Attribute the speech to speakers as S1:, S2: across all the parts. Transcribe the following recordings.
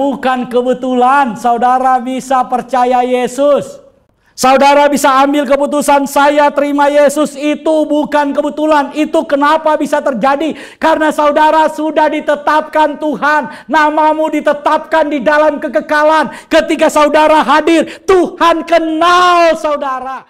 S1: bukan kebetulan saudara bisa percaya Yesus. Saudara bisa ambil keputusan saya terima Yesus, itu bukan kebetulan. Itu kenapa bisa terjadi? Karena saudara sudah ditetapkan Tuhan. Namamu ditetapkan di dalam kekekalan. Ketika saudara hadir, Tuhan kenal saudara.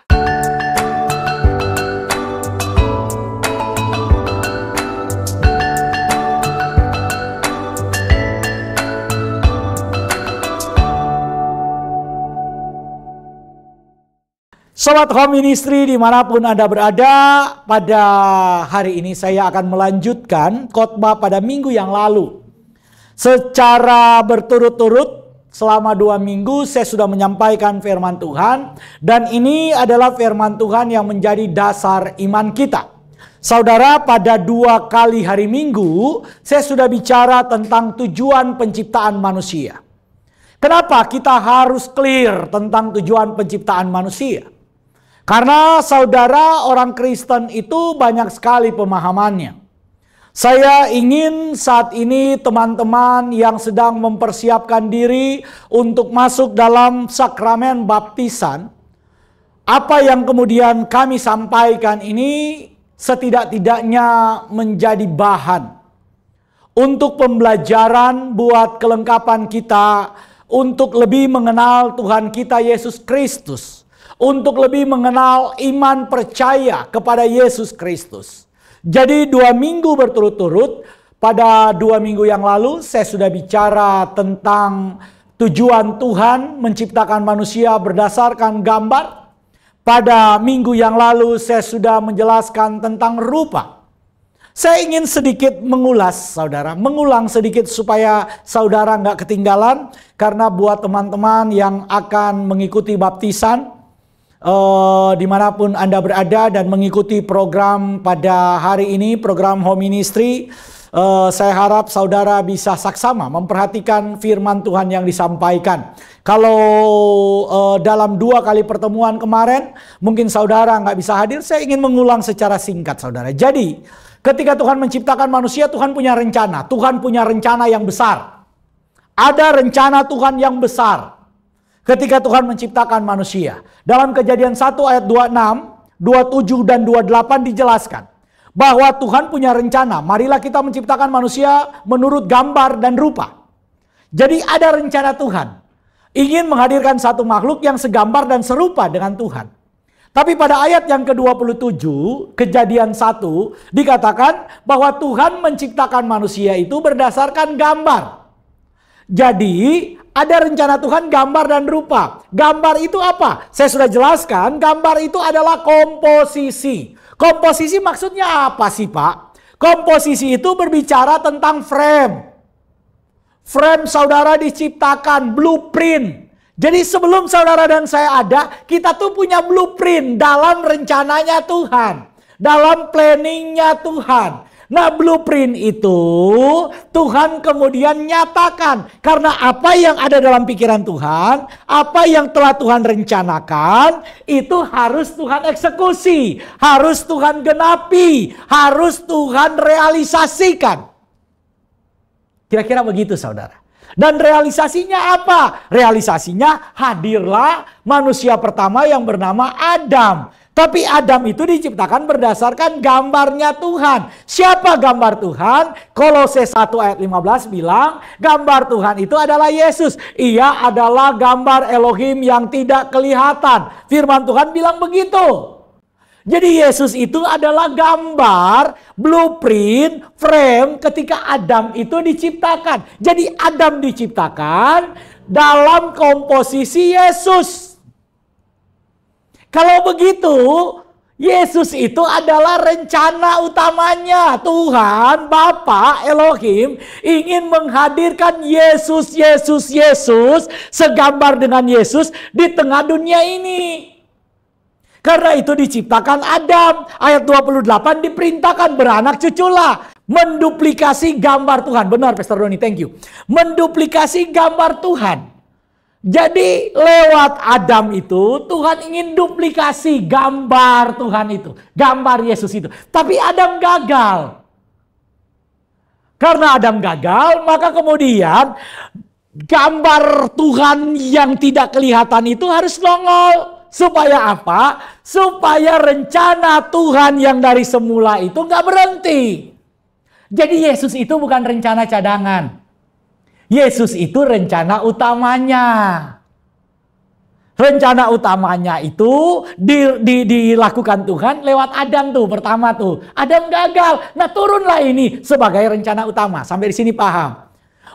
S1: Sobat Home Ministry dimanapun Anda berada, pada hari ini saya akan melanjutkan khotbah pada minggu yang lalu. Secara berturut-turut selama 2 minggu saya sudah menyampaikan firman Tuhan. Dan ini adalah firman Tuhan yang menjadi dasar iman kita. Saudara, pada 2 kali hari Minggu saya sudah bicara tentang tujuan penciptaan manusia. Kenapa kita harus clear tentang tujuan penciptaan manusia? Karena saudara, orang Kristen itu banyak sekali pemahamannya. Saya ingin saat ini teman-teman yang sedang mempersiapkan diri untuk masuk dalam sakramen baptisan, apa yang kemudian kami sampaikan ini setidak-tidaknya menjadi bahan untuk pembelajaran buat kelengkapan kita, untuk lebih mengenal Tuhan kita Yesus Kristus. Untuk lebih mengenal iman percaya kepada Yesus Kristus. Jadi 2 minggu berturut-turut, pada 2 minggu yang lalu saya sudah bicara tentang tujuan Tuhan menciptakan manusia berdasarkan gambar. Pada minggu yang lalu saya sudah menjelaskan tentang rupa. Saya ingin sedikit mengulas saudara, mengulang sedikit supaya saudara nggak ketinggalan. Karena buat teman-teman yang akan mengikuti baptisan, dimanapun Anda berada dan mengikuti program pada hari ini, program Home Ministry, saya harap saudara bisa saksama memperhatikan firman Tuhan yang disampaikan. Kalau dalam 2 kali pertemuan kemarin mungkin saudara nggak bisa hadir, saya ingin mengulang secara singkat saudara. Jadi ketika Tuhan menciptakan manusia, Tuhan punya rencana. Tuhan punya rencana yang besar. Ada rencana Tuhan yang besar ketika Tuhan menciptakan manusia. Dalam Kejadian 1 ayat 26, 27 dan 28 dijelaskan bahwa Tuhan punya rencana. Marilah kita menciptakan manusia menurut gambar dan rupa. Jadi ada rencana Tuhan. Ingin menghadirkan satu makhluk yang segambar dan serupa dengan Tuhan. Tapi pada ayat yang ke-27, Kejadian 1, dikatakan bahwa Tuhan menciptakan manusia itu berdasarkan gambar. Jadi ada rencana Tuhan gambar dan rupa. Gambar itu apa? Saya sudah jelaskan, gambar itu adalah komposisi. Komposisi maksudnya apa sih Pak? Komposisi itu berbicara tentang frame. Frame saudara diciptakan, blueprint. Jadi sebelum saudara dan saya ada, kita tuh punya blueprint dalam rencananya Tuhan. Dalam planningnya Tuhan. Nah, blueprint itu Tuhan kemudian nyatakan. Karena apa yang ada dalam pikiran Tuhan, apa yang telah Tuhan rencanakan, itu harus Tuhan eksekusi. Harus Tuhan genapi. Harus Tuhan realisasikan. Kira-kira begitu saudara. Dan realisasinya apa? Realisasinya hadirlah manusia pertama yang bernama Adam. Tapi Adam itu diciptakan berdasarkan gambarnya Tuhan. Siapa gambar Tuhan? Kolose 1 ayat 15 bilang, gambar Tuhan itu adalah Yesus. Ia adalah gambar Elohim yang tidak kelihatan. Firman Tuhan bilang begitu. Jadi Yesus itu adalah gambar, blueprint, frame ketika Adam itu diciptakan. Jadi Adam diciptakan dalam komposisi Yesus. Kalau begitu, Yesus itu adalah rencana utamanya. Tuhan, Bapa, Elohim ingin menghadirkan Yesus segambar dengan Yesus di tengah dunia ini. Karena itu diciptakan Adam. Ayat 28 diperintahkan beranak cuculah. Menduplikasi gambar Tuhan. Benar Pastor Doni, thank you. Menduplikasi gambar Tuhan. Jadi lewat Adam itu Tuhan ingin duplikasi gambar Tuhan itu. Gambar Yesus itu. Tapi Adam gagal. Karena Adam gagal, maka kemudian gambar Tuhan yang tidak kelihatan itu harus nongol. Supaya apa? Supaya rencana Tuhan yang dari semula itu nggak berhenti. Jadi Yesus itu bukan rencana cadangan. Yesus itu rencana utamanya. Rencana utamanya itu dilakukan Tuhan lewat Adam tuh, pertama tuh. Adam gagal. Nah, turunlah ini sebagai rencana utama. Sampai di sini paham.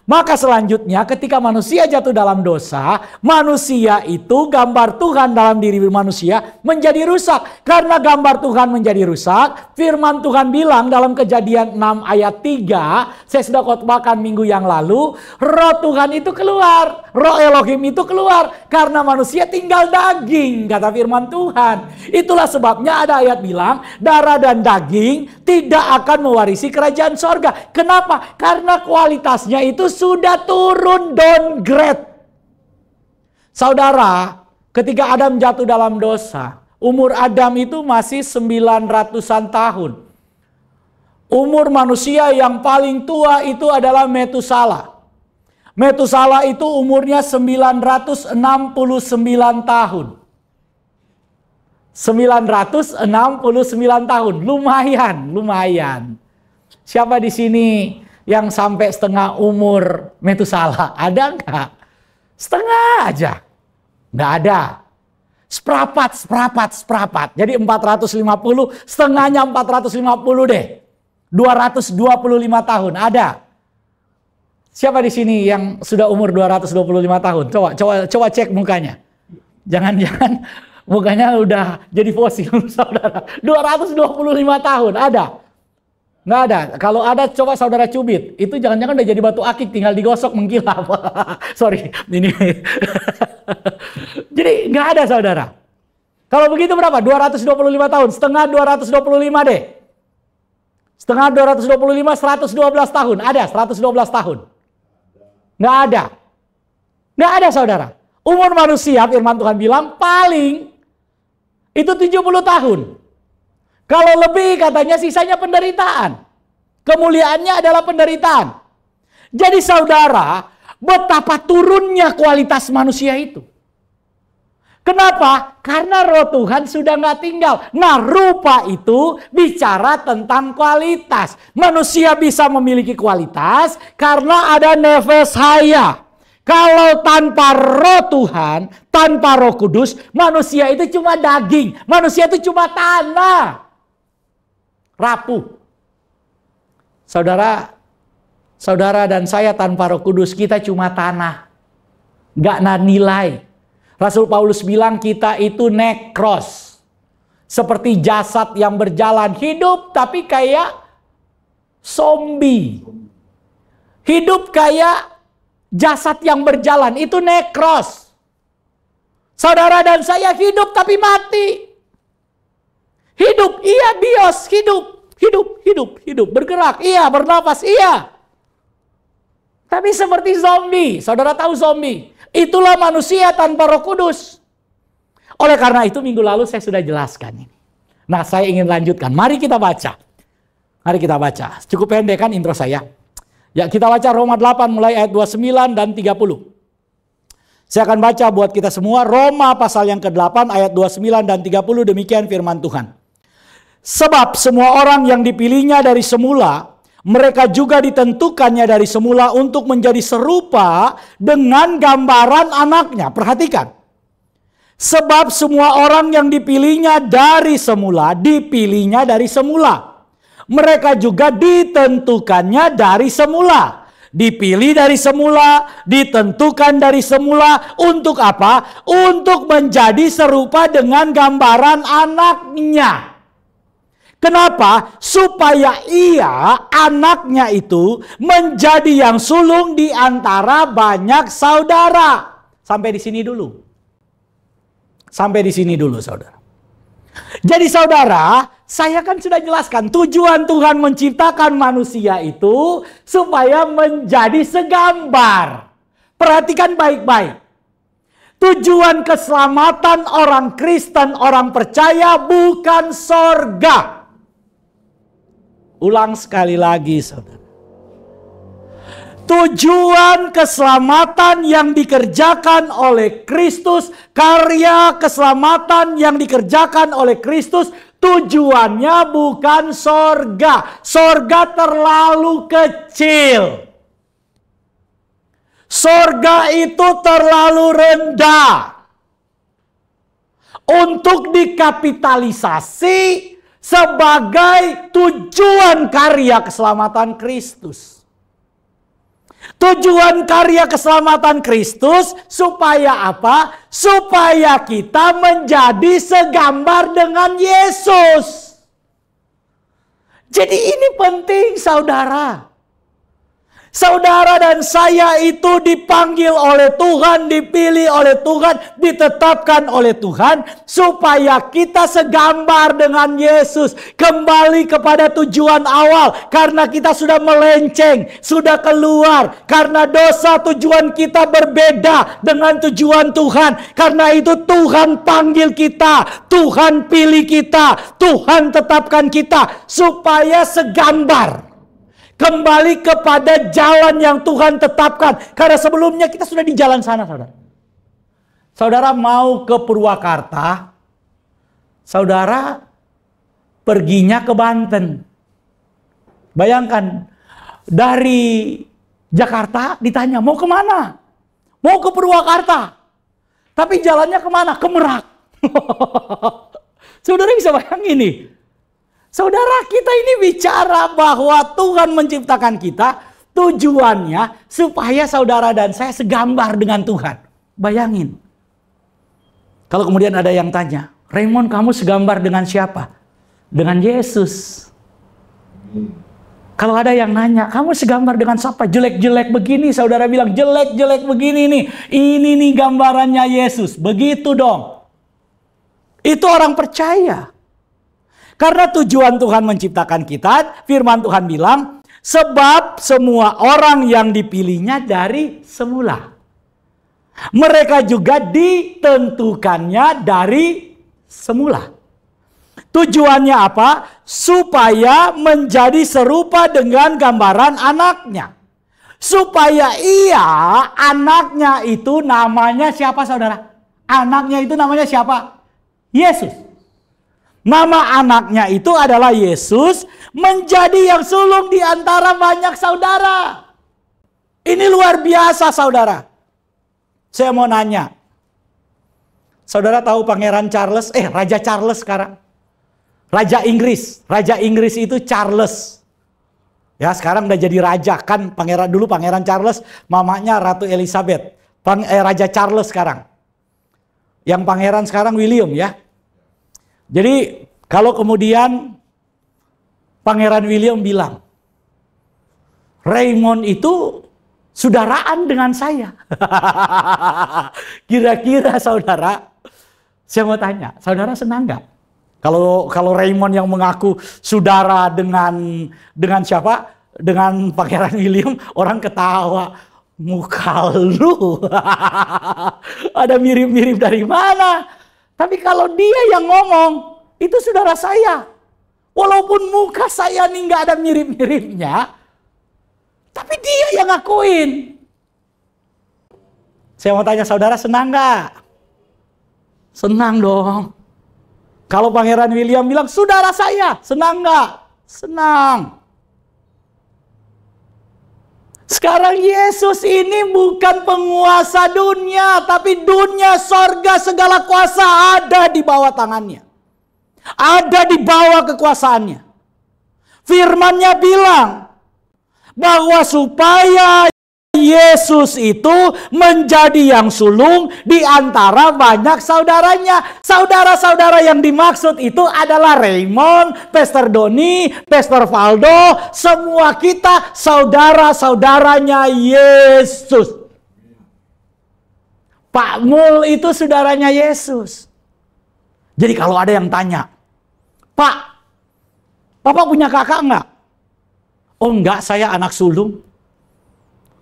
S1: Maka selanjutnya ketika manusia jatuh dalam dosa, manusia itu gambar Tuhan dalam diri manusia menjadi rusak. Karena gambar Tuhan menjadi rusak, firman Tuhan bilang dalam Kejadian 6 ayat 3, saya sudah khotbahkan minggu yang lalu, roh Tuhan itu keluar, roh Elohim itu keluar karena manusia tinggal daging, kata firman Tuhan. Itulah sebabnya ada ayat bilang, darah dan daging tidak akan mewarisi kerajaan sorga. Kenapa? Karena kualitasnya itu sudah turun, downgrade. Saudara, ketika Adam jatuh dalam dosa, umur Adam itu masih 900-an tahun. Umur manusia yang paling tua itu adalah Metusala. Metusala itu umurnya 969 tahun. 969 tahun, lumayan. Siapa di sini yang sampai setengah umur Metusala? Ada nggak? Setengah aja. Nggak ada. Seperapat. Jadi 450, setengahnya 450 deh. 225 tahun, ada. Siapa di sini yang sudah umur 225 tahun? Coba cek mukanya. Jangan-jangan mukanya udah jadi fosil, saudara. 225 tahun, ada? Nggak ada. Kalau ada coba saudara cubit. Itu jangan-jangan udah jadi batu akik, tinggal digosok mengkilap. Sorry, ini. Jadi nggak ada, saudara. Kalau begitu berapa? 225 tahun. Setengah 225 deh. Setengah 225, 112 tahun. Ada 112 tahun. Nggak ada. Nggak ada, saudara. Umur manusia, firman Tuhan bilang, paling itu 70 tahun. Kalau lebih katanya sisanya penderitaan. Kemuliaannya adalah penderitaan. Jadi saudara, betapa turunnya kualitas manusia itu. Kenapa? Karena roh Tuhan sudah nggak tinggal. Nah, rupa itu bicara tentang kualitas. Manusia bisa memiliki kualitas karena ada nefes haya. Kalau tanpa roh Tuhan, tanpa roh kudus, manusia itu cuma daging. Manusia itu cuma tanah. Rapuh. Saudara dan saya tanpa roh kudus, kita cuma tanah. Nggak nilai. Rasul Paulus bilang kita itu nekros. Seperti jasad yang berjalan. Hidup tapi kayak zombie. Hidup kayak jasad yang berjalan. Itu nekros. Saudara dan saya hidup tapi mati. Hidup, iya, bios, hidup, bergerak, iya, bernafas, iya. Tapi seperti zombie, saudara tahu zombie. Itulah manusia tanpa roh kudus. Oleh karena itu minggu lalu saya sudah jelaskan ini. Nah, saya ingin lanjutkan. Mari kita baca. Cukup pendek kan intro saya. Ya, kita baca Roma 8 mulai ayat 29 dan 30. Saya akan baca buat kita semua. Roma pasal yang ke-8 ayat 29 dan 30, demikian firman Tuhan. Sebab semua orang yang dipilihnya dari semula, mereka juga ditentukannya dari semula untuk menjadi serupa dengan gambaran anaknya. Perhatikan. Sebab semua orang yang dipilihnya dari semula, mereka juga ditentukannya dari semula. Dipilih dari semula, ditentukan dari semula. Untuk apa? Untuk menjadi serupa dengan gambaran anaknya. Kenapa? Supaya ia, anaknya itu, menjadi yang sulung di antara banyak saudara. Sampai di sini dulu, saudara. Jadi saudara, saya kan sudah jelaskan tujuan Tuhan menciptakan manusia itu supaya menjadi segambar. Perhatikan baik-baik. Tujuan keselamatan orang Kristen, orang percaya bukan sorga. Ulang sekali lagi, saudara. Tujuan keselamatan yang dikerjakan oleh Kristus, karya keselamatan yang dikerjakan oleh Kristus, tujuannya bukan sorga. Sorga terlalu kecil. Sorga itu terlalu rendah untuk dikapitalisasi sebagai tujuan karya keselamatan Kristus. Tujuan karya keselamatan Kristus supaya apa? Supaya kita menjadi segambar dengan Yesus. Jadi ini penting, saudara. Saudara dan saya itu dipanggil oleh Tuhan, dipilih oleh Tuhan, ditetapkan oleh Tuhan, supaya kita segambar dengan Yesus. Kembali kepada tujuan awal, karena kita sudah melenceng, sudah keluar. Karena dosa, tujuan kita berbeda dengan tujuan Tuhan. Karena itu Tuhan panggil kita, Tuhan pilih kita, Tuhan tetapkan kita, supaya segambar. Kembali kepada jalan yang Tuhan tetapkan. Karena sebelumnya kita sudah di jalan sana, saudara. Saudara mau ke Purwakarta, saudara perginya ke Banten. Bayangkan, dari Jakarta ditanya, mau kemana? Mau ke Purwakarta. Tapi jalannya kemana? Ke Merak. Saudara bisa bayangin nih. Saudara, kita ini bicara bahwa Tuhan menciptakan kita, tujuannya supaya saudara dan saya segambar dengan Tuhan. Bayangin. Kalau kemudian ada yang tanya, Raymond, kamu segambar dengan siapa? Dengan Yesus. Kalau ada yang nanya, kamu segambar dengan siapa? Jelek-jelek begini, saudara bilang, jelek-jelek begini nih. Ini nih gambarannya Yesus. Begitu dong. Itu orang percaya. Karena tujuan Tuhan menciptakan kita, firman Tuhan bilang, sebab semua orang yang dipilihnya dari semula. Mereka juga ditentukannya dari semula. Tujuannya apa? Supaya menjadi serupa dengan gambaran anaknya. Supaya anaknya itu namanya siapa, saudara? Anaknya itu namanya siapa? Yesus. Nama anaknya itu adalah Yesus, menjadi yang sulung di antara banyak saudara. Ini luar biasa, saudara. Saya mau nanya. Saudara tahu Pangeran Charles? Raja Charles sekarang. Raja Inggris. Raja Inggris itu Charles. Ya, sekarang udah jadi raja. Kan dulu Pangeran Charles, mamanya Ratu Elizabeth. Raja Charles sekarang. Yang pangeran sekarang William, ya. Jadi kalau kemudian Pangeran William bilang, Raymond itu saudaraan dengan saya. Kira-kira saudara, saya mau tanya, saudara senang nggak? Kalau Raymond yang mengaku saudara dengan siapa? Dengan Pangeran William, orang ketawa. Muka lu ada mirip-mirip dari mana? Tapi kalau dia yang ngomong, itu saudara saya. Walaupun muka saya nih nggak ada mirip-miripnya, tapi dia yang ngakuin. Saya mau tanya, saudara senang nggak? Senang dong. Kalau Pangeran William bilang, saudara saya, senang nggak? Senang. Sekarang Yesus ini bukan penguasa dunia, tapi dunia, sorga, segala kuasa ada di bawah tangannya. Ada di bawah kekuasaannya. Firman-Nya bilang bahwa supaya Yesus itu menjadi yang sulung di antara banyak saudaranya. Saudara-saudara yang dimaksud itu adalah Raymond, Pastor Doni, Pastor Valdo. Semua kita saudara-saudaranya Yesus. Pak Mul itu saudaranya Yesus. Jadi kalau ada yang tanya, Pak, Bapak punya kakak enggak? Oh enggak, saya anak sulung.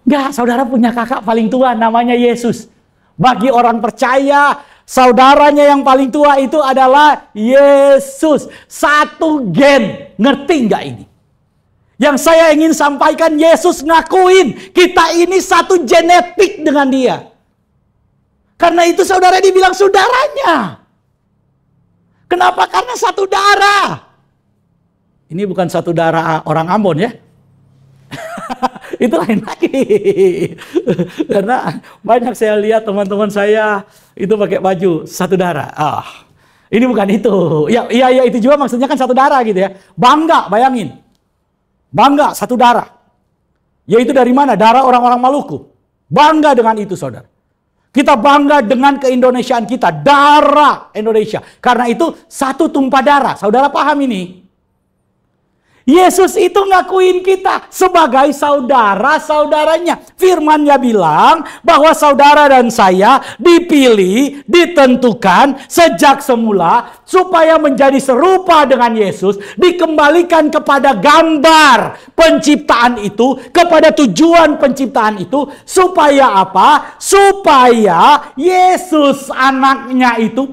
S1: Enggak, saudara punya kakak paling tua namanya Yesus. Bagi orang percaya, saudaranya yang paling tua itu adalah Yesus. Satu gen. Ngerti enggak ini? Yang saya ingin sampaikan, Yesus ngakuin kita ini satu genetik dengan dia. Karena itu saudara dibilang saudaranya. Kenapa? Karena satu darah. Ini bukan satu darah orang Ambon ya. Itu lain lagi. Karena banyak saya lihat teman-teman saya itu pakai baju satu darah. Ini bukan itu. Ya itu juga maksudnya kan satu darah gitu ya. Bangga, bayangin. Bangga satu darah. Yaitu dari mana? Darah orang-orang Maluku. Bangga dengan itu saudara. Kita bangga dengan keindonesiaan kita. Darah Indonesia. Karena itu satu tumpah darah. Saudara paham ini? Yesus itu ngakuin kita sebagai saudara-saudaranya. Firman-Nya bilang bahwa saudara dan saya dipilih, ditentukan sejak semula supaya menjadi serupa dengan Yesus, dikembalikan kepada gambar penciptaan itu, kepada tujuan penciptaan itu, supaya apa? Supaya Yesus anaknya itu,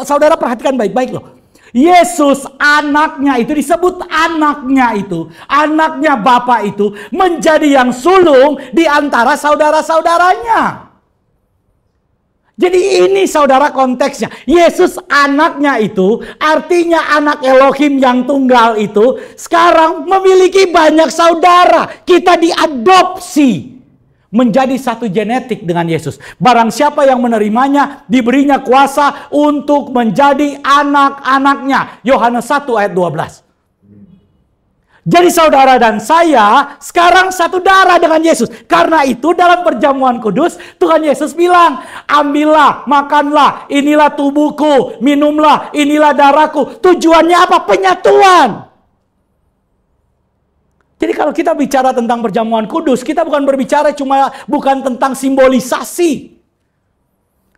S1: saudara perhatikan baik-baik loh. Yesus anaknya itu disebut anaknya itu. Anaknya Bapa itu menjadi yang sulung di antara saudara-saudaranya. Jadi ini saudara konteksnya. Yesus anaknya itu artinya anak Elohim yang tunggal itu sekarang memiliki banyak saudara. Kita diadopsi menjadi satu genetik dengan Yesus. Barang siapa yang menerimanya, diberinya kuasa untuk menjadi anak-anaknya. Yohanes 1 ayat 12. Jadi saudara dan saya sekarang satu darah dengan Yesus. Karena itu dalam perjamuan kudus, Tuhan Yesus bilang, ambillah, makanlah, inilah tubuhku, minumlah, inilah darahku. Tujuannya apa? Penyatuan. Jadi kalau kita bicara tentang perjamuan kudus, kita bukan berbicara bukan tentang simbolisasi.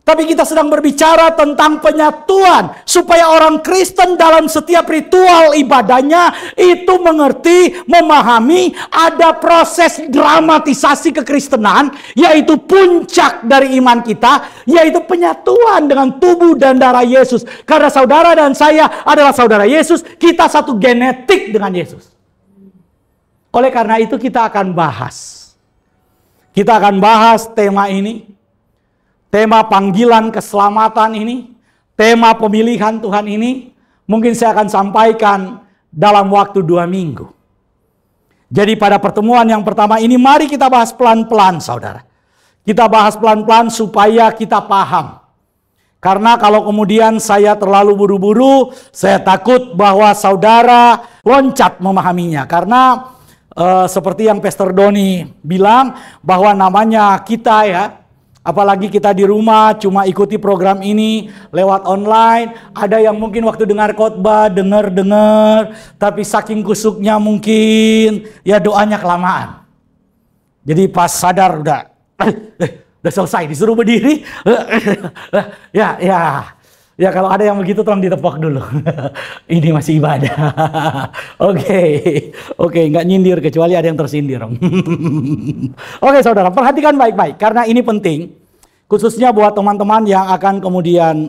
S1: Tapi kita sedang berbicara tentang penyatuan. Supaya orang Kristen dalam setiap ritual ibadahnya itu mengerti, memahami ada proses dramatisasi kekristenan. Yaitu puncak dari iman kita. Yaitu penyatuan dengan tubuh dan darah Yesus. Karena saudara dan saya adalah saudara Yesus. Kita satu genetik dengan Yesus. Oleh karena itu kita akan bahas. Kita akan bahas tema ini. Tema panggilan keselamatan ini. Tema pemilihan Tuhan ini. Mungkin saya akan sampaikan dalam waktu 2 minggu. Jadi pada pertemuan yang pertama ini mari kita bahas pelan-pelan saudara. Kita bahas pelan-pelan supaya kita paham. Karena kalau kemudian saya terlalu buru-buru, saya takut bahwa saudara loncat memahaminya. Karena seperti yang Pastor Doni bilang bahwa namanya kita ya, apalagi kita di rumah cuma ikuti program ini lewat online. Ada yang mungkin waktu dengar khotbah dengar, tapi saking kusuknya mungkin ya doanya kelamaan. Jadi pas sadar udah selesai disuruh berdiri, ya kalau ada yang begitu tolong ditepok dulu. Ini masih ibadah. Oke, nggak nyindir kecuali ada yang tersindir. Oke saudara, perhatikan baik-baik karena ini penting, khususnya buat teman-teman yang akan kemudian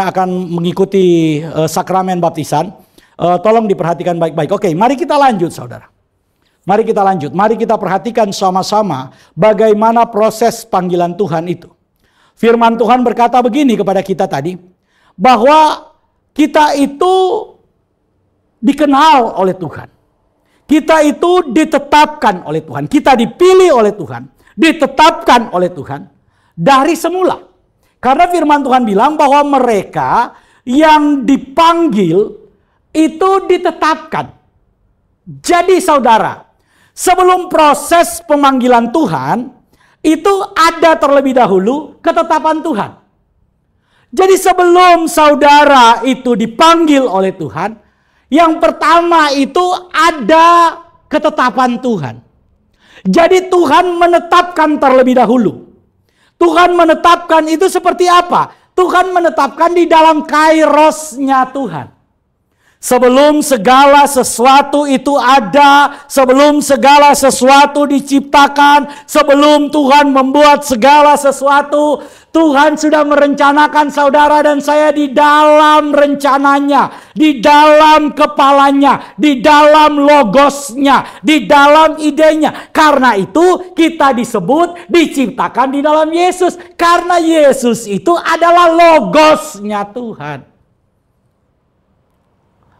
S1: akan mengikuti sakramen baptisan. Tolong diperhatikan baik-baik. Oke, mari kita lanjut saudara. Mari kita lanjut. Mari kita perhatikan sama-sama bagaimana proses panggilan Tuhan itu. Firman Tuhan berkata begini kepada kita tadi, bahwa kita itu dikenal oleh Tuhan. Kita itu ditetapkan oleh Tuhan. Kita dipilih oleh Tuhan. Ditetapkan oleh Tuhan dari semula. Karena firman Tuhan bilang bahwa mereka yang dipanggil itu ditetapkan. Jadi saudara, sebelum proses pemanggilan Tuhan, itu ada terlebih dahulu ketetapan Tuhan. Jadi sebelum saudara itu dipanggil oleh Tuhan, yang pertama itu ada ketetapan Tuhan. Jadi Tuhan menetapkan terlebih dahulu. Tuhan menetapkan itu seperti apa? Tuhan menetapkan di dalam kairosnya Tuhan. Sebelum segala sesuatu itu ada, sebelum segala sesuatu diciptakan, sebelum Tuhan membuat segala sesuatu, Tuhan sudah merencanakan saudara dan saya di dalam rencananya, di dalam kepalanya, di dalam logosnya, di dalam idenya. Karena itu kita disebut diciptakan di dalam Yesus. Karena Yesus itu adalah logosnya Tuhan.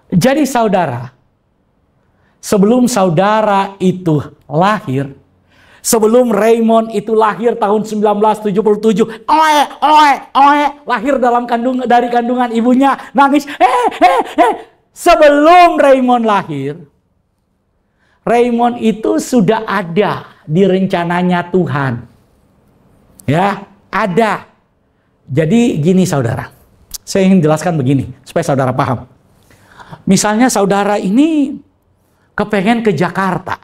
S1: Jadi saudara, sebelum saudara itu lahir, sebelum Raymond itu lahir tahun 1977, lahir dari kandungan ibunya, nangis, sebelum Raymond lahir, Raymond itu sudah ada di rencananya Tuhan. Ya, ada. Jadi gini saudara, saya ingin jelaskan begini, supaya saudara paham. Misalnya saudara ini kepengen ke Jakarta.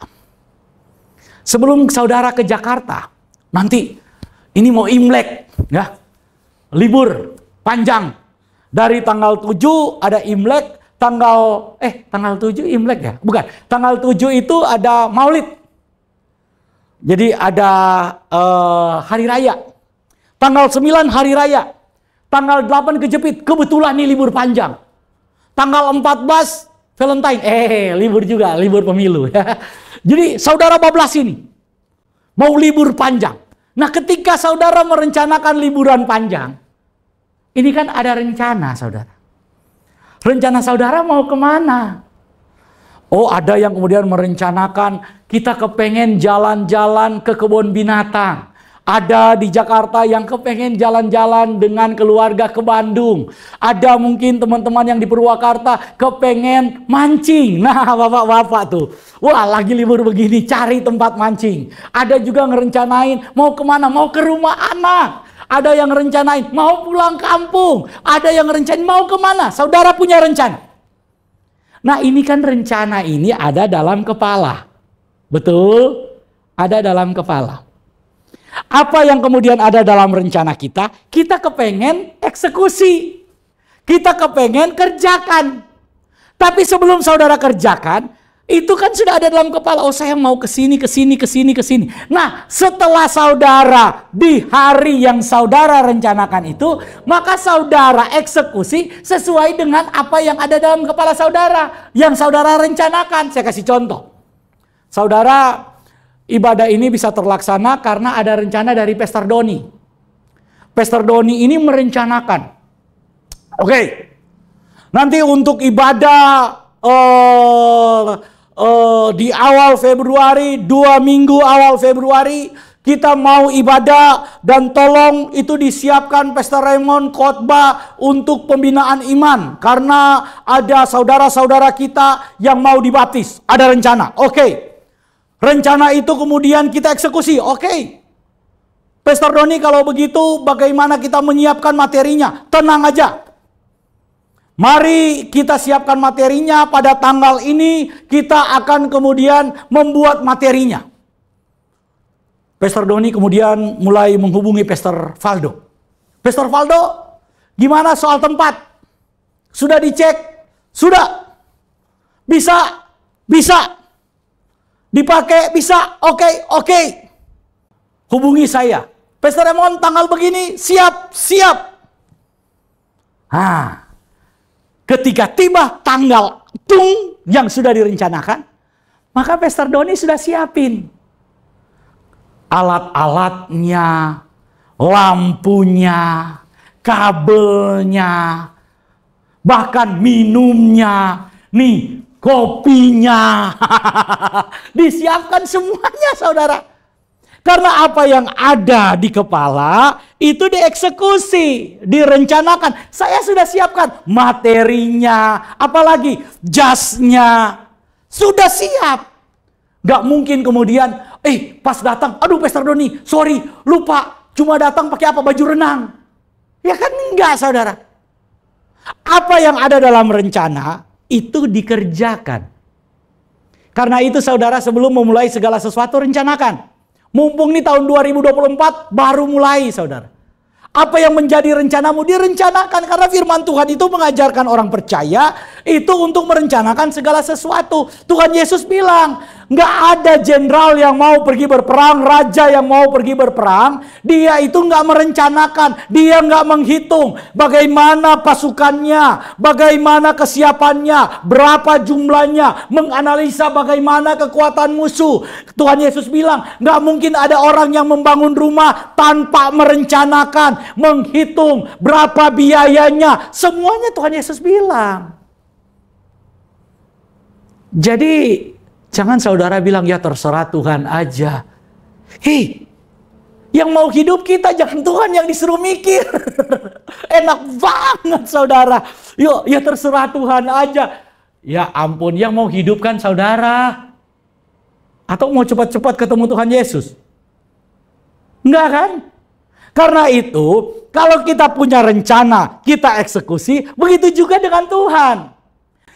S1: Sebelum saudara ke Jakarta, nanti ini mau Imlek, ya, libur panjang. Dari tanggal 7 ada Imlek, tanggal 7 Imlek ya? Bukan, tanggal 7 itu ada Maulid. Jadi ada hari raya. Tanggal 9 hari raya. Tanggal 8 kejepit, kebetulan nih libur panjang. Tanggal 14 Valentine, libur juga, libur pemilu. Jadi saudara bablas ini mau libur panjang. Nah, ketika saudara merencanakan liburan panjang, ini kan ada rencana saudara. Rencana saudara mau kemana? Oh, ada yang kemudian merencanakan kita kepengen jalan-jalan ke kebun binatang. Ada di Jakarta yang kepengen jalan-jalan dengan keluarga ke Bandung. Ada mungkin teman-teman yang di Purwakarta kepengen mancing. Nah, bapak-bapak tuh, wah lagi libur begini cari tempat mancing. Ada juga ngerencanain mau kemana, mau ke rumah anak. Ada yang rencanain mau pulang kampung. Ada yang rencanain mau kemana. Saudara punya rencana. Nah, ini kan rencana ini ada dalam kepala. Betul? Ada dalam kepala. Apa yang kemudian ada dalam rencana kita? Kita kepengen eksekusi. Kita kepengen kerjakan. Tapi sebelum saudara kerjakan, itu kan sudah ada dalam kepala. Oh, saya mau ke sini, ke sini, ke sini, ke sini. Nah, setelah saudara di hari yang saudara rencanakan itu, maka saudara eksekusi sesuai dengan apa yang ada dalam kepala saudara. Yang saudara rencanakan. Saya kasih contoh. Saudara, ibadah ini bisa terlaksana karena ada rencana dari Pastor Doni. Pastor Doni ini merencanakan. Oke. Nanti untuk ibadah di awal Februari, 2 minggu awal Februari, kita mau ibadah dan tolong itu disiapkan Pastor Raymond khotbah untuk pembinaan iman. Karena ada saudara-saudara kita yang mau dibaptis. Ada rencana. Oke. Rencana itu kemudian kita eksekusi. Oke. Pastor Doni, kalau begitu bagaimana kita menyiapkan materinya? Tenang aja. Mari kita siapkan materinya, pada tanggal ini kita akan kemudian membuat materinya. Pastor Doni kemudian mulai menghubungi Pastor Valdo. Pastor Valdo, gimana soal tempat? Sudah dicek? Sudah. Bisa? Bisa. Dipakai? Bisa? Oke. Hubungi saya. Pastor Raymond tanggal begini, siap. Ketika tiba tanggal yang sudah direncanakan, maka Pastor Doni sudah siapin alat-alatnya, lampunya, kabelnya, bahkan minumnya, nih kopinya. Disiapkan semuanya saudara. Karena apa yang ada di kepala itu dieksekusi, direncanakan. Saya sudah siapkan materinya, apalagi jasnya. Sudah siap. Gak mungkin kemudian, pas datang, aduh Pastor Doni, sorry, lupa. Cuma datang pakai apa? Baju renang. Ya kan enggak saudara. Apa yang ada dalam rencana itu dikerjakan. Karena itu saudara, sebelum memulai segala sesuatu rencanakan. Mumpung nih tahun 2024 baru mulai saudara. Apa yang menjadi rencanamu direncanakan. Karena firman Tuhan itu mengajarkan orang percaya Itu untuk merencanakan segala sesuatu. Tuhan Yesus bilang, nggak ada jenderal yang mau pergi berperang, raja yang mau pergi berperang. Dia itu nggak merencanakan, dia nggak menghitung bagaimana pasukannya, bagaimana kesiapannya, berapa jumlahnya, menganalisa bagaimana kekuatan musuh. Tuhan Yesus bilang, nggak mungkin ada orang yang membangun rumah tanpa merencanakan, menghitung berapa biayanya. Semuanya Tuhan Yesus bilang. Jadi jangan saudara bilang ya terserah Tuhan aja. Hei, yang mau hidup kita jangan Tuhan yang disuruh mikir. Enak banget saudara. Yuk, ya terserah Tuhan aja. Ya ampun, yang mau hidup kan saudara. Atau mau cepat-cepat ketemu Tuhan Yesus? Enggak kan? Karena itu, kalau kita punya rencana, kita eksekusi, begitu juga dengan Tuhan.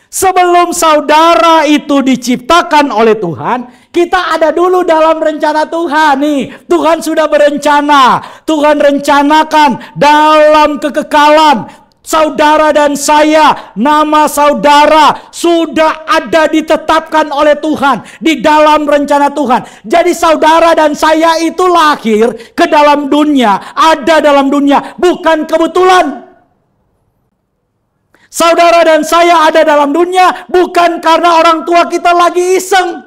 S1: Sebelum saudara itu diciptakan oleh Tuhan, kita ada dulu dalam rencana Tuhan. Nih, Tuhan sudah berencana. Tuhan rencanakan dalam kekekalan. Saudara dan saya, nama saudara sudah ada ditetapkan oleh Tuhan di dalam rencana Tuhan. Jadi saudara dan saya itu lahir ke dalam dunia, ada dalam dunia, bukan kebetulan. Saudara dan saya ada dalam dunia bukan karena orang tua kita lagi iseng.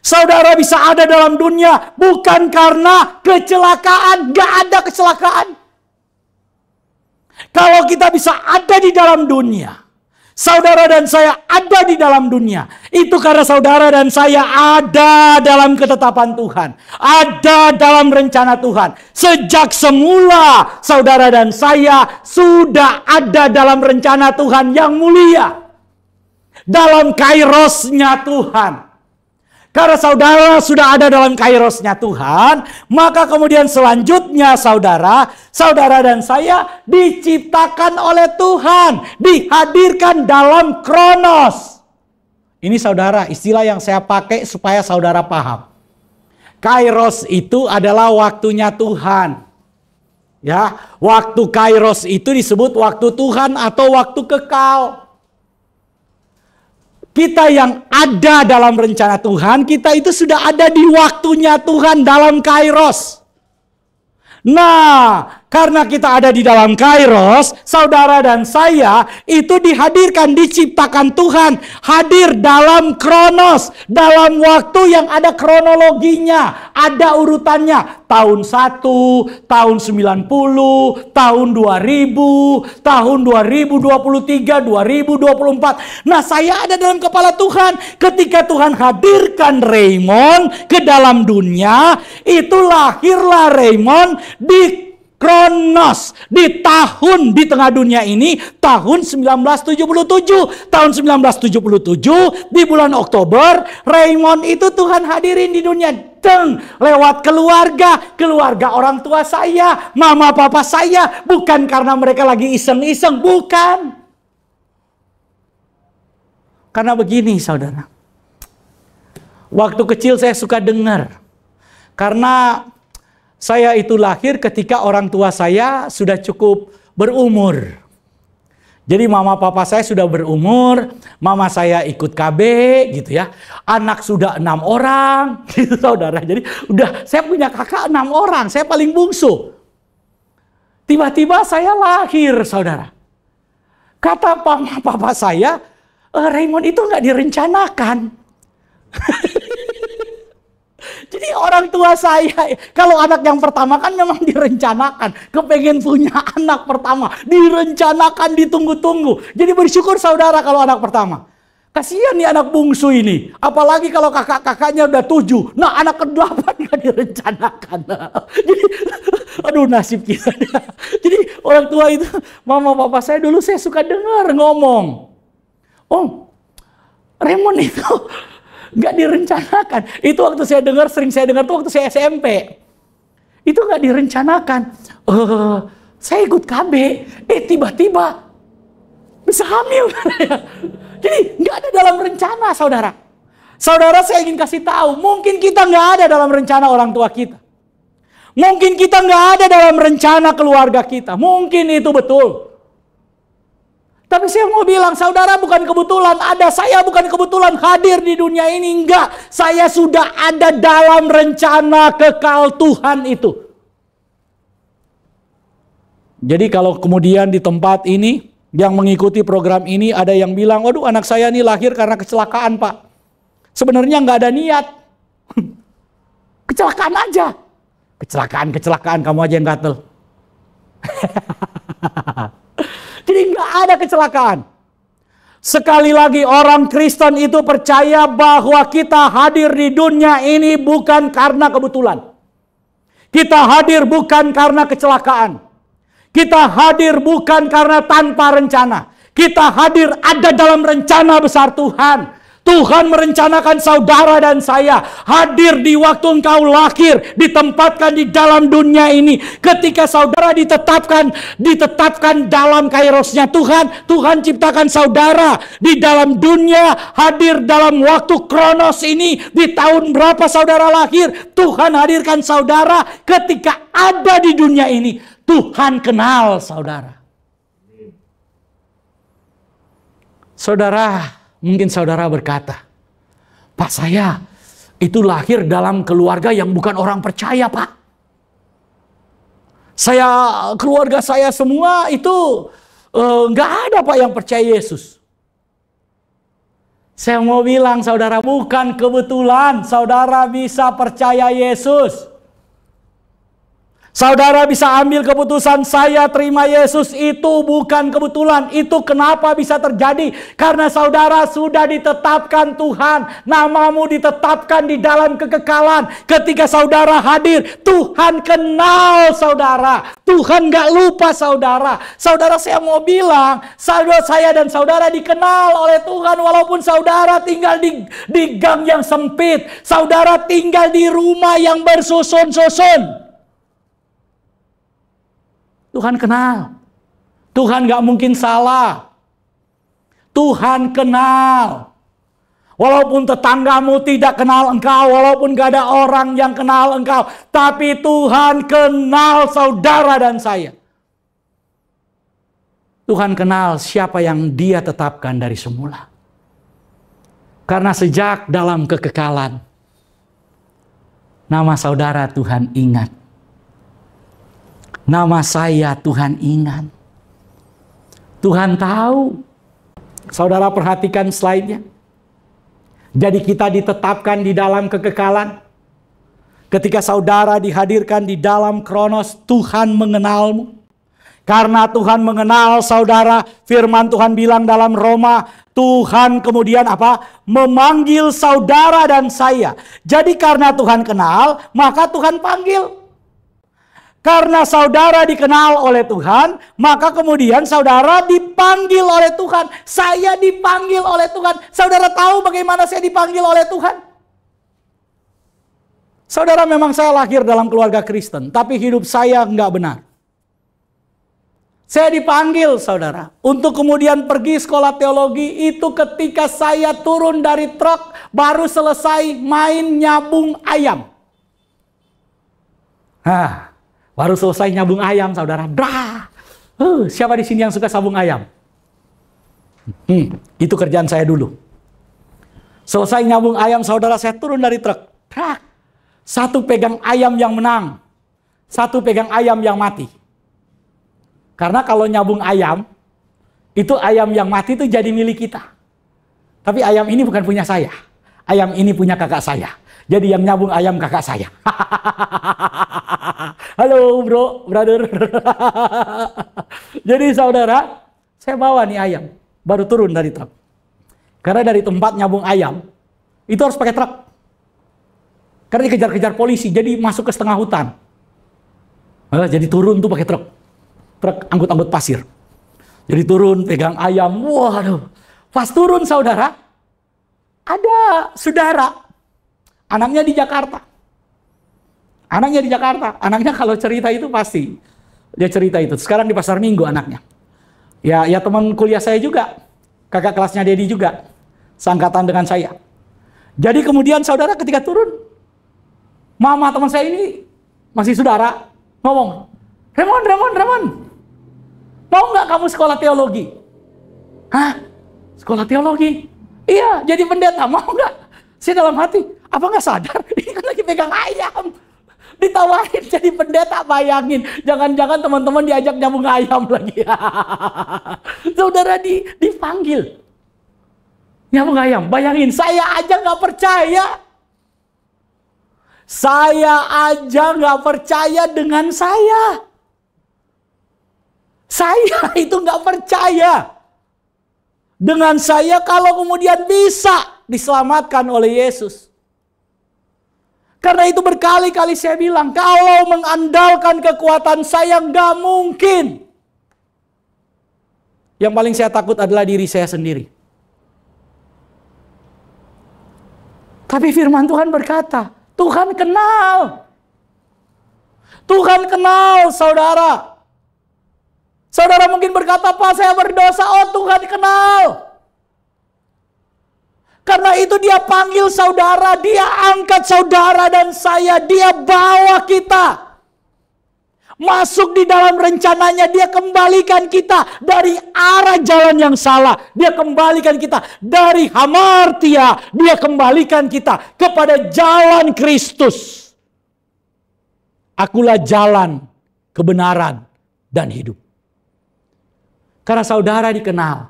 S1: Saudara bisa ada dalam dunia bukan karena kecelakaan. Gak ada kecelakaan. Kalau kita bisa ada di dalam dunia, saudara dan saya ada di dalam dunia, itu karena saudara dan saya ada dalam ketetapan Tuhan, ada dalam rencana Tuhan. Sejak semula saudara dan saya sudah ada dalam rencana Tuhan yang mulia, dalam kairosnya Tuhan. Karena saudara sudah ada dalam kairosnya Tuhan, maka kemudian selanjutnya saudara dan saya diciptakan oleh Tuhan, dihadirkan dalam kronos. Ini saudara, istilah yang saya pakai supaya saudara paham. Kairos itu adalah waktunya Tuhan. Ya, waktu kairos itu disebut waktu Tuhan atau waktu kekal. Kita yang ada dalam rencana Tuhan, kita itu sudah ada di waktunya Tuhan dalam kairos. Nah, karena kita ada di dalam kairos, saudara dan saya itu dihadirkan, diciptakan Tuhan, hadir dalam kronos, dalam waktu yang ada kronologinya, ada urutannya. Tahun 1, tahun 90, tahun 2000, tahun 2023, 2024. Nah, saya ada dalam kepala Tuhan. Ketika Tuhan hadirkan Raymond ke dalam dunia, itu lahirlah Raymond di kronos, di tahun di tengah dunia ini, tahun 1977. Tahun 1977 di bulan Oktober, Raymond itu Tuhan hadirin di dunia. Lewat keluarga orang tua saya, mama papa saya, bukan karena mereka lagi iseng-iseng, bukan. Karena begini saudara, waktu kecil saya suka dengar, karena saya itu lahir ketika orang tua saya sudah cukup berumur. Jadi mama papa saya sudah berumur, mama saya ikut KB gitu ya. Anak sudah 6 orang gitu saudara. Jadi udah saya punya kakak 6 orang, saya paling bungsu. Tiba-tiba saya lahir saudara. Kata mama papa saya, Raymond itu nggak direncanakan. Jadi orang tua saya, kalau anak yang pertama kan memang direncanakan. Kepengen punya anak pertama, direncanakan, ditunggu-tunggu. Jadi bersyukur saudara kalau anak pertama. Kasihan nih anak bungsu ini. Apalagi kalau kakak-kakaknya udah 7. Nah anak ke-8 gak direncanakan. Jadi aduh nasib kita. Jadi orang tua itu, mama papa saya dulu saya suka dengar ngomong. Oh, Raymond itu nggak direncanakan. Itu waktu saya dengar, sering saya dengar tuh waktu saya SMP. Itu nggak direncanakan. Saya ikut KB, tiba-tiba bisa hamil. Jadi nggak ada dalam rencana, saudara. Saudara, saya ingin kasih tahu, mungkin kita nggak ada dalam rencana orang tua kita. Mungkin kita nggak ada dalam rencana keluarga kita. Mungkin itu betul. Tapi saya mau bilang, saudara, bukan kebetulan ada saya, bukan kebetulan hadir di dunia ini. Enggak, saya sudah ada dalam rencana kekal Tuhan itu. Jadi kalau kemudian di tempat ini, yang mengikuti program ini ada yang bilang, waduh, anak saya ini lahir karena kecelakaan, Pak. Sebenarnya nggak ada niat. Kecelakaan aja. Kecelakaan, kamu aja yang gatel. Jadi nggak ada kecelakaan. Sekali lagi, orang Kristen itu percaya bahwa kita hadir di dunia ini bukan karena kebetulan. Kita hadir bukan karena kecelakaan. Kita hadir bukan karena tanpa rencana. Kita hadir ada dalam rencana besar Tuhan. Tuhan merencanakan saudara dan saya hadir di waktu engkau lahir, ditempatkan di dalam dunia ini. Ketika saudara ditetapkan dalam kairosnya Tuhan, Tuhan ciptakan saudara di dalam dunia, hadir dalam waktu kronos ini. Di tahun berapa saudara lahir, Tuhan hadirkan saudara. Ketika ada di dunia ini, Tuhan kenal saudara. Saudara, mungkin saudara berkata, Pak, saya itu lahir dalam keluarga yang bukan orang percaya, Pak. Keluarga saya semua itu nggak ada, Pak, yang percaya Yesus. Saya mau bilang, saudara, bukan kebetulan saudara bisa percaya Yesus. Saudara bisa ambil keputusan, saya terima Yesus, itu bukan kebetulan. Itu kenapa bisa terjadi? Karena saudara sudah ditetapkan Tuhan. Namamu ditetapkan di dalam kekekalan. Ketika saudara hadir, Tuhan kenal saudara. Tuhan gak lupa saudara. Saudara, saya mau bilang, saudara saya dan saudara dikenal oleh Tuhan. Walaupun saudara tinggal di gang yang sempit. Saudara tinggal di rumah yang bersusun-susun. Tuhan kenal. Tuhan gak mungkin salah. Tuhan kenal. Walaupun tetanggamu tidak kenal engkau, walaupun gak ada orang yang kenal engkau, tapi Tuhan kenal saudara dan saya. Tuhan kenal siapa yang Dia tetapkan dari semula. Karena sejak dalam kekekalan, nama saudara Tuhan ingat. Nama saya Tuhan ingat. Tuhan tahu. Saudara perhatikan slide-nya. Jadi kita ditetapkan di dalam kekekalan. Ketika saudara dihadirkan di dalam kronos, Tuhan mengenalmu. Karena Tuhan mengenal saudara, firman Tuhan bilang dalam Roma, Tuhan kemudian apa? Memanggil saudara dan saya. Jadi karena Tuhan kenal, maka Tuhan panggil. Karena saudara dikenal oleh Tuhan, maka kemudian saudara dipanggil oleh Tuhan. Saya dipanggil oleh Tuhan. Saudara tahu bagaimana saya dipanggil oleh Tuhan? Saudara, memang saya lahir dalam keluarga Kristen, tapi hidup saya enggak benar. Saya dipanggil, saudara, untuk kemudian pergi sekolah teologi itu ketika saya turun dari truk, baru selesai main nyabung ayam. Baru selesai nyabung ayam, saudara. Siapa di sini yang suka sabung ayam? Itu kerjaan saya dulu. Selesai nyabung ayam, saudara, saya turun dari truk. Satu pegang ayam yang menang, satu pegang ayam yang mati. Karena kalau nyabung ayam, itu ayam yang mati itu jadi milik kita. Tapi ayam ini bukan punya saya. Ayam ini punya kakak saya. Jadi yang nyabung ayam kakak saya. Halo bro, brother. Jadi saudara, saya bawa nih ayam. Baru turun dari truk. Karena dari tempat nyabung ayam, itu harus pakai truk. Karena dikejar-kejar polisi, jadi masuk ke setengah hutan. Jadi turun tuh pakai truk. Truk angkut-angkut pasir. Jadi turun, pegang ayam. Waduh. Pas turun saudara, ada saudara. Anaknya di Jakarta. Anaknya kalau cerita itu pasti. Dia cerita itu. Sekarang di Pasar Minggu anaknya. Ya teman kuliah saya juga. Kakak kelasnya Dedi juga. Seangkatan dengan saya. Jadi kemudian saudara ketika turun. Mama teman saya ini masih saudara. Ngomong. Raymond. Mau nggak kamu sekolah teologi? Hah? Sekolah teologi? Iya, jadi pendeta. Mau nggak? Saya dalam hati, apa nggak sadar? Ini kan lagi pegang ayam. Ditawarin jadi pendeta, bayangin. Jangan-jangan teman-teman diajak nyambung ayam lagi. Saudara dipanggil. Nyambung ayam. Bayangin, saya aja nggak percaya. Saya aja nggak percaya dengan saya. Saya itu nggak percaya dengan saya kalau kemudian bisa diselamatkan oleh Yesus. Karena itu berkali-kali saya bilang, kalau mengandalkan kekuatan saya nggak mungkin. Yang paling saya takut adalah diri saya sendiri. Tapi firman Tuhan berkata, Tuhan kenal. Tuhan kenal saudara. Saudara mungkin berkata, Pak saya berdosa. Oh Tuhan kenal. Karena itu dia panggil saudara. Dia angkat saudara dan saya. Dia bawa kita. Masuk di dalam rencananya. Dia kembalikan kita dari arah jalan yang salah. Dia kembalikan kita dari hamartia. Dia kembalikan kita kepada jalan Kristus. Akulah jalan, kebenaran, dan hidup. Karena saudara dikenal,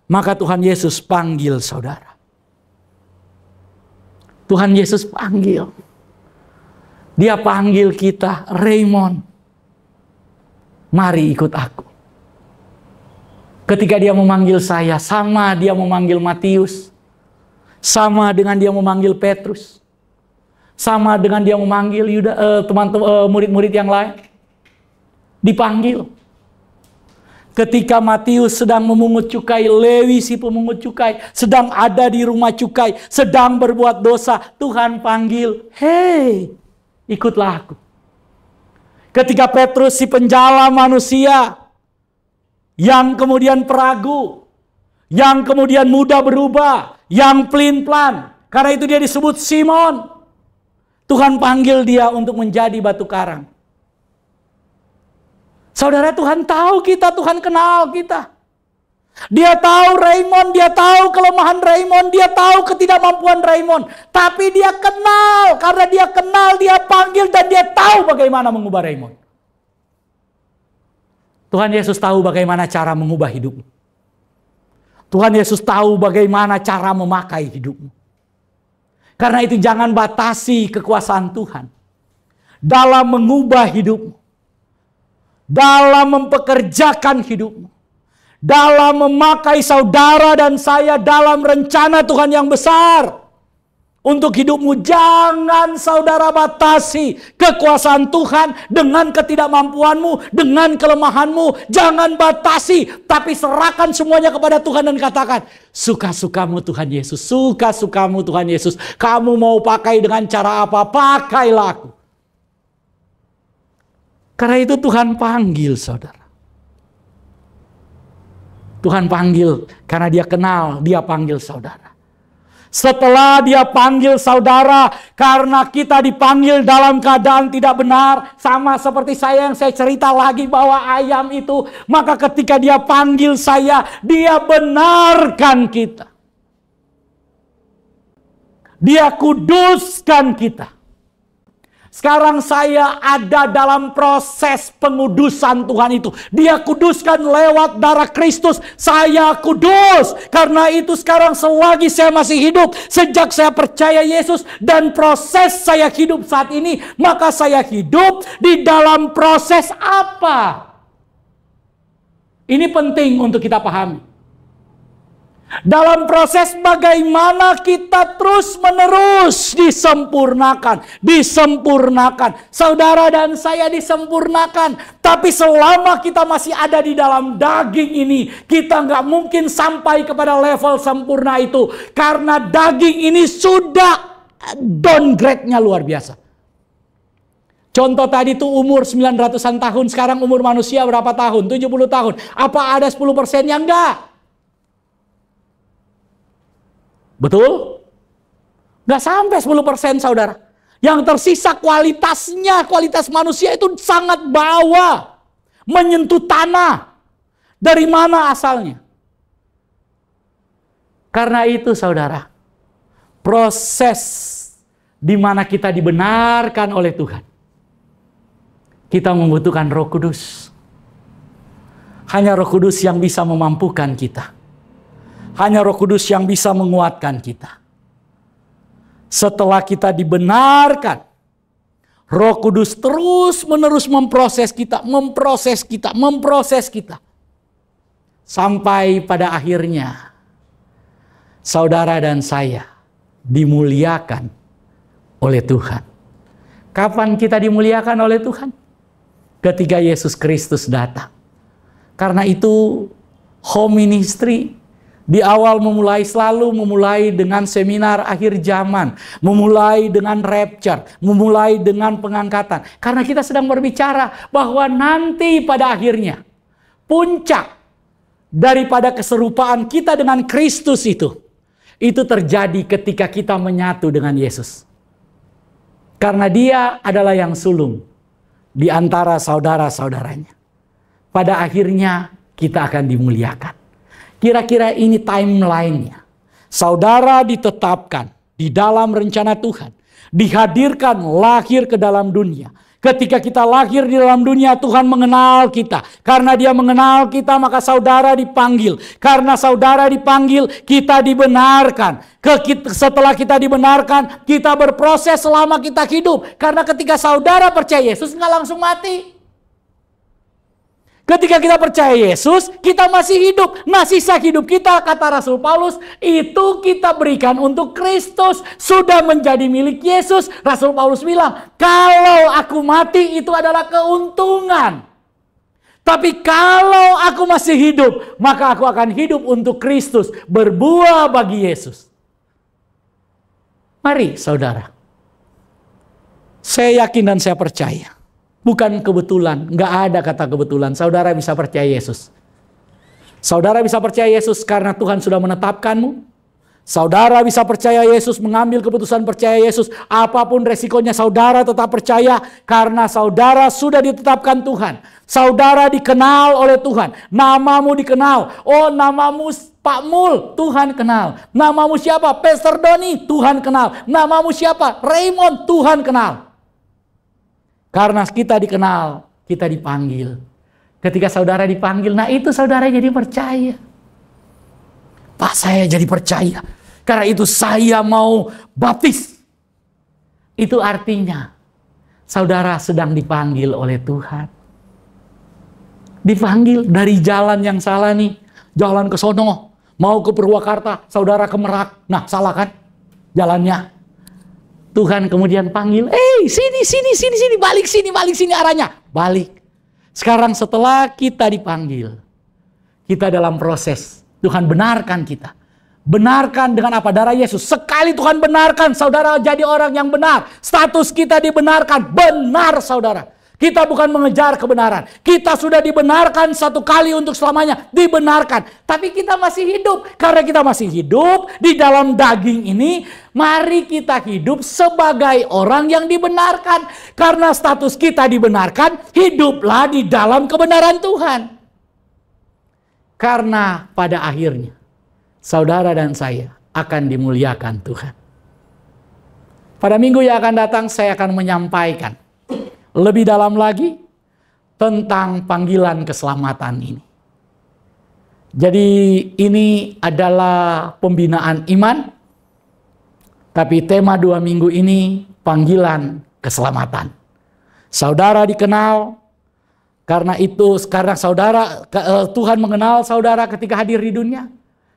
S1: maka Tuhan Yesus panggil saudara. Tuhan Yesus panggil. Dia panggil kita, Raymond, mari ikut aku. Ketika dia memanggil saya, sama dia memanggil Matius. Sama dengan dia memanggil Petrus. Sama dengan dia memanggil teman-teman murid-murid yang lain. Dipanggil. Ketika Matius sedang memungut cukai, Lewi si pemungut cukai sedang ada di rumah cukai, sedang berbuat dosa, Tuhan panggil, hei, ikutlah aku. Ketika Petrus si penjala manusia, yang kemudian peragu, yang kemudian mudah berubah, yang pelin-pelan, karena itu dia disebut Simon, Tuhan panggil dia untuk menjadi batu karang. Saudara, Tuhan tahu kita, Tuhan kenal kita. Dia tahu Raymond, dia tahu kelemahan Raymond, dia tahu ketidakmampuan Raymond. Tapi dia kenal, karena dia kenal, dia panggil, dan dia tahu bagaimana mengubah Raymond. Tuhan Yesus tahu bagaimana cara mengubah hidupmu. Tuhan Yesus tahu bagaimana cara memakai hidupmu. Karena itu jangan batasi kekuasaan Tuhan dalam mengubah hidupmu. Dalam mempekerjakan hidupmu. Dalam memakai saudara dan saya dalam rencana Tuhan yang besar. Untuk hidupmu, jangan saudara batasi kekuasaan Tuhan dengan ketidakmampuanmu, dengan kelemahanmu. Jangan batasi, tapi serahkan semuanya kepada Tuhan dan katakan, suka-sukamu Tuhan Yesus, suka-sukamu Tuhan Yesus. Kamu mau pakai dengan cara apa, pakailah aku. Karena itu Tuhan panggil saudara. Tuhan panggil karena dia kenal, dia panggil saudara. Setelah dia panggil saudara, karena kita dipanggil dalam keadaan tidak benar, sama seperti saya yang saya cerita lagi bahwa ayam itu, maka ketika dia panggil saya, dia benarkan kita. Dia kuduskan kita. Sekarang saya ada dalam proses pengudusan Tuhan itu. Dia kuduskan lewat darah Kristus. Saya kudus. Karena itu sekarang selagi saya masih hidup, sejak saya percaya Yesus dan proses saya hidup saat ini, maka saya hidup di dalam proses apa? Ini penting untuk kita pahami. Dalam proses bagaimana kita terus-menerus disempurnakan. Disempurnakan. Saudara dan saya disempurnakan. Tapi selama kita masih ada di dalam daging ini, kita nggak mungkin sampai kepada level sempurna itu. Karena daging ini sudah downgrade-nya luar biasa. Contoh tadi tuh umur 900-an tahun, sekarang umur manusia berapa tahun? 70 tahun. Apa ada 10%-nya? Enggak. Betul? Nggak sampai 10% saudara. Yang tersisa kualitasnya, kualitas manusia itu sangat bawah. Menyentuh tanah. Dari mana asalnya? Karena itu saudara, proses di mana kita dibenarkan oleh Tuhan, kita membutuhkan Roh Kudus. Hanya Roh Kudus yang bisa memampukan kita. Hanya Roh Kudus yang bisa menguatkan kita. Setelah kita dibenarkan, Roh Kudus terus-menerus memproses kita, memproses kita. Sampai pada akhirnya, saudara dan saya dimuliakan oleh Tuhan. Kapan kita dimuliakan oleh Tuhan? Ketika Yesus Kristus datang. Karena itu home ministry di awal selalu memulai dengan seminar akhir zaman, memulai dengan rapture, memulai dengan pengangkatan. Karena kita sedang berbicara bahwa nanti pada akhirnya puncak daripada keserupaan kita dengan Kristus itu terjadi ketika kita menyatu dengan Yesus. Karena Dia adalah yang sulung di antara saudara-saudaranya. Pada akhirnya kita akan dimuliakan. Kira-kira ini timeline-nya. Saudara ditetapkan di dalam rencana Tuhan. Dihadirkan lahir ke dalam dunia. Ketika kita lahir di dalam dunia, Tuhan mengenal kita. Karena Dia mengenal kita, maka saudara dipanggil. Karena saudara dipanggil, kita dibenarkan. Setelah kita dibenarkan, kita berproses selama kita hidup. Karena ketika saudara percaya Yesus, nggak langsung mati. Ketika kita percaya Yesus, kita masih hidup. Nah, sisa hidup kita, kata Rasul Paulus, itu kita berikan untuk Kristus. Sudah menjadi milik Yesus. Rasul Paulus bilang, kalau aku mati itu adalah keuntungan. Tapi kalau aku masih hidup, maka aku akan hidup untuk Kristus. Berbuah bagi Yesus. Mari saudara. Saya yakin dan saya percaya. Bukan kebetulan, nggak ada kata kebetulan. Saudara bisa percaya Yesus. Saudara bisa percaya Yesus karena Tuhan sudah menetapkanmu. Saudara bisa percaya Yesus, mengambil keputusan percaya Yesus. Apapun resikonya saudara tetap percaya karena saudara sudah ditetapkan Tuhan. Saudara dikenal oleh Tuhan. Namamu dikenal. Oh, namamu Pak Mul, Tuhan kenal. Namamu siapa? Pastor Doni, Tuhan kenal. Namamu siapa? Raymond, Tuhan kenal. Karena kita dikenal, kita dipanggil. Ketika saudara dipanggil, nah itu saudara jadi percaya. Pak, saya jadi percaya. Karena itu saya mau baptis. Itu artinya saudara sedang dipanggil oleh Tuhan. Dipanggil dari jalan yang salah nih. Jalan ke sono. Mau ke Purwakarta, saudara ke Merak. Nah, salah kan jalannya. Tuhan kemudian panggil, sini, balik sini arahnya. Balik. Sekarang setelah kita dipanggil, kita dalam proses. Tuhan benarkan kita. Benarkan dengan apa? Darah Yesus. Sekali Tuhan benarkan, saudara jadi orang yang benar. Status kita dibenarkan. Benar saudara. Kita bukan mengejar kebenaran. Kita sudah dibenarkan satu kali untuk selamanya. Dibenarkan. Tapi kita masih hidup. Karena kita masih hidup di dalam daging ini, mari kita hidup sebagai orang yang dibenarkan. Karena status kita dibenarkan, hiduplah di dalam kebenaran Tuhan. Karena pada akhirnya, saudara dan saya akan dimuliakan Tuhan. Pada minggu yang akan datang, saya akan menyampaikan lebih dalam lagi tentang panggilan keselamatan ini. Jadi ini adalah pembinaan iman. Tapi tema 2 minggu ini panggilan keselamatan. Saudara dikenal karena itu, karena saudara Tuhan mengenal saudara ketika hadir di dunia.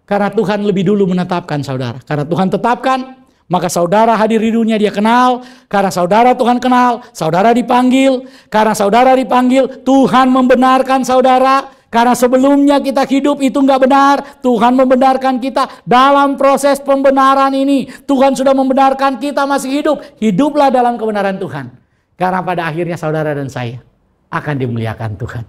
S1: Karena Tuhan lebih dulu menetapkan saudara. Karena Tuhan tetapkan, maka saudara hadir di dunia dia kenal. Karena saudara Tuhan kenal, saudara dipanggil. Karena saudara dipanggil, Tuhan membenarkan saudara. Karena sebelumnya kita hidup itu nggak benar, Tuhan membenarkan kita. Dalam proses pembenaran ini, Tuhan sudah membenarkan kita masih hidup. Hiduplah dalam kebenaran Tuhan. Karena pada akhirnya saudara dan saya akan dimuliakan Tuhan.